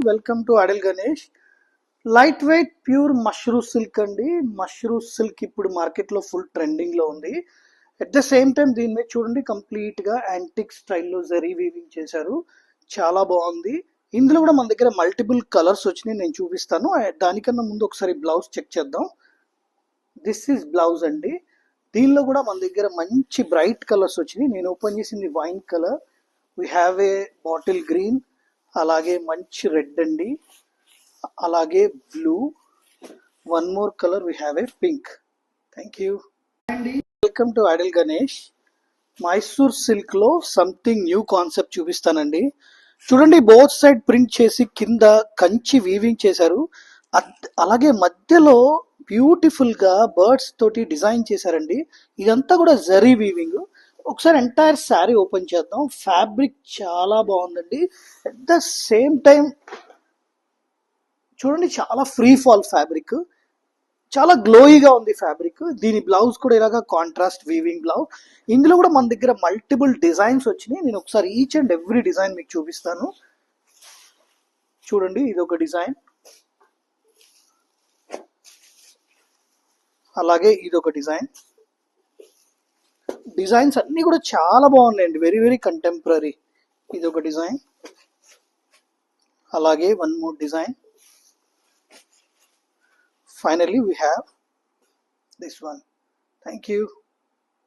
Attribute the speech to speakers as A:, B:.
A: Welcome to Adal Ganesh. Light weight pure mashru silk అండి. Mashru silk ఇప్పుడు మార్కెట్లో ఫుల్ ట్రెండింగ్లో ఉంది. అట్ ద సేమ్ టైం దీని మీద చూడండి, కంప్లీట్గా యాంటిక్ స్టైల్లో జరీ వీవింగ్ చేశారు. చాలా బాగుంది. ఇందులో కూడా మన దగ్గర మల్టిపుల్ కలర్స్ వచ్చినాయి, నేను చూపిస్తాను. దానికన్నా ముందు ఒకసారి బ్లౌజ్ చెక్ చేద్దాం. దిస్ ఈజ్ బ్లౌజ్ అండి. దీనిలో కూడా మన దగ్గర మంచి బ్రైట్ కలర్స్ వచ్చినాయి. నేను ఓపెన్ చేసింది wine colour, we have a bottle green, అలాగే మంచి రెడ్ అండి, అలాగే blue, one more colour we have a pink. Thank you అండి. Welcome to Adal Ganesh. Mysore silk లో సంథింగ్ న్యూ కాన్సెప్ట్ చూపిస్తానండి. చూడండి, బోత్ సైడ్ ప్రింట్ చేసి కింద కంచి వీవింగ్ చేశారు. అలాగే మధ్యలో బ్యూటిఫుల్ గా బర్డ్స్ తోటి డిజైన్ చేశారండి. ఇదంతా కూడా జరీ వీవింగ్. ఒకసారి ఎంటైర్ శారీ ఓపెన్ చేద్దాం. ఫ్యాబ్రిక్ చాలా బాగుందండి. అట్ ద సేమ్ టైం చూడండి, చాలా ఫ్రీ ఫాల్ ఫ్యాబ్రిక్, చాలా గ్లోయిగా ఉంది ఫ్యాబ్రిక్. దీని బ్లౌజ్ కూడా ఇలాగా కాంట్రాస్ట్ వీవింగ్ బ్లౌజ్. ఇందులో కూడా మన దగ్గర మల్టిపుల్ డిజైన్స్ వచ్చినాయి. నేను ఒకసారి ఈచ్ అండ్ ఎవ్రీ డిజైన్ మీకు చూపిస్తాను. చూడండి, ఇది ఒక డిజైన్, అలాగే ఇది ఒక డిజైన్. డిజైన్స్ అన్ని కూడా చాలా బాగున్నాయండి, వెరీ వెరీ కంటెంపరీ. ఇది ఒక డిజైన్, అలాగే one more design. Finally we have this one. Thank you.